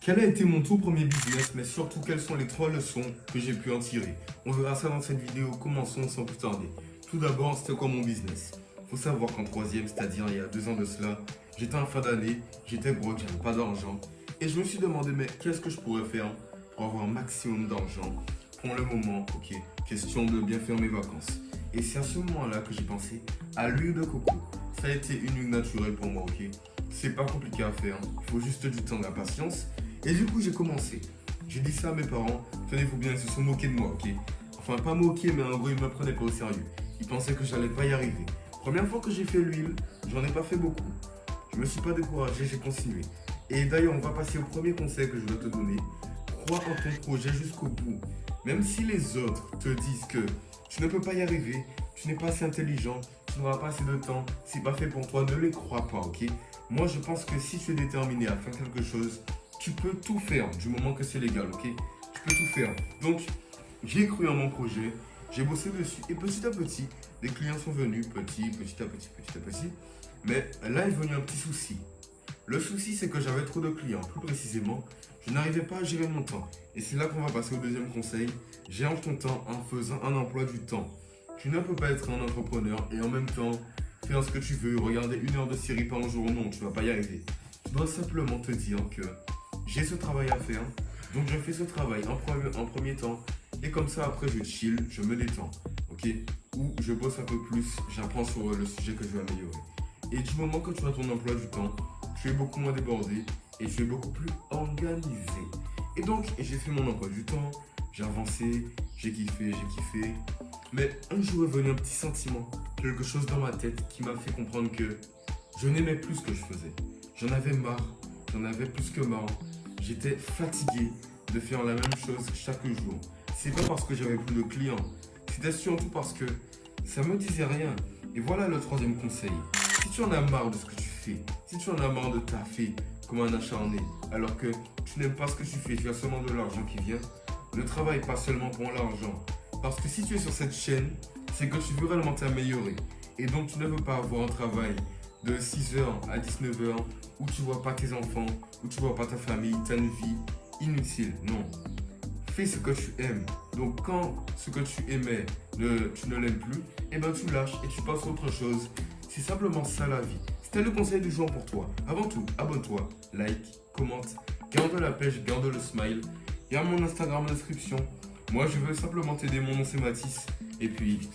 Quel a été mon tout premier business, mais surtout quelles sont les 3 leçons que j'ai pu en tirer? On verra ça dans cette vidéo, commençons sans plus tarder. Tout d'abord, c'était quoi mon business? Faut savoir qu'en troisième, c'est-à-dire il y a 2 ans de cela, j'étais en fin d'année, j'étais broke, j'avais pas d'argent. Et je me suis demandé, mais qu'est-ce que je pourrais faire pour avoir un maximum d'argent? Pour le moment, ok, question de bien faire mes vacances. Et c'est à ce moment-là que j'ai pensé à l'huile de coco. Ça a été une huile naturelle pour moi, ok? C'est pas compliqué à faire, il faut juste du temps, de la patience. Et du coup, j'ai commencé. J'ai dit ça à mes parents, tenez-vous bien, ils se sont moqués de moi, ok? Enfin, pas moqués, mais en gros, ils me prenaient pas au sérieux. Ils pensaient que j'allais pas y arriver. Première fois que j'ai fait l'huile, j'en ai pas fait beaucoup. Je me suis pas découragé, j'ai continué. Et d'ailleurs, on va passer au premier conseil que je veux te donner. Crois en ton projet jusqu'au bout. Même si les autres te disent que tu ne peux pas y arriver, tu n'es pas assez intelligent, tu n'auras pas assez de temps, c'est pas fait pour toi, ne les crois pas, ok? Moi, je pense que si tu es déterminé à faire quelque chose, tu peux tout faire du moment que c'est légal, ok? Tu peux tout faire. Donc, j'ai cru en mon projet, j'ai bossé dessus et petit à petit, les clients sont venus petit à petit. Mais là est venu un petit souci. Le souci, c'est que j'avais trop de clients. Plus précisément, je n'arrivais pas à gérer mon temps. Et c'est là qu'on va passer au deuxième conseil. Gère ton temps en faisant un emploi du temps. Tu ne peux pas être un entrepreneur et en même temps faire ce que tu veux, regarder 1 heure de série par jour. Non, tu ne vas pas y arriver. Tu dois simplement te dire que j'ai ce travail à faire, donc je fais ce travail en premier temps. Et comme ça, après, je chill, je me détends. Ok? Ou je bosse un peu plus, j'apprends sur le sujet que je veux améliorer. Et du moment que tu as ton emploi du temps, tu es beaucoup moins débordé et tu es beaucoup plus organisé. Et donc, j'ai fait mon emploi du temps, j'ai avancé, j'ai kiffé. Mais un jour est venu un petit sentiment, quelque chose dans ma tête qui m'a fait comprendre que je n'aimais plus ce que je faisais. J'en avais marre, j'en avais plus que marre. J'étais fatigué de faire la même chose chaque jour. C'est pas parce que j'avais plus de clients, c'était surtout parce que ça me disait rien. Et voilà le troisième conseil. Si tu en as marre de ce que tu fais, si tu en as marre de taffer comme un acharné, alors que tu n'aimes pas ce que tu fais, tu as seulement de l'argent qui vient, ne travaille pas seulement pour l'argent. Parce que si tu es sur cette chaîne, c'est que tu veux réellement t'améliorer. Et donc tu ne veux pas avoir un travail de 6h à 19h où tu vois pas tes enfants, où tu vois pas ta famille, tu as une vie inutile. Non. Fais ce que tu aimes. Donc quand ce que tu aimais, tu ne l'aimes plus, et ben tu lâches et tu passes à autre chose. C'est simplement ça la vie. C'était le conseil du jour pour toi. Avant tout, abonne-toi, like, commente, garde la pêche, garde le smile. Il y a mon Instagram en description. Moi je veux simplement t'aider, mon nom c'est Mathis. Et puis,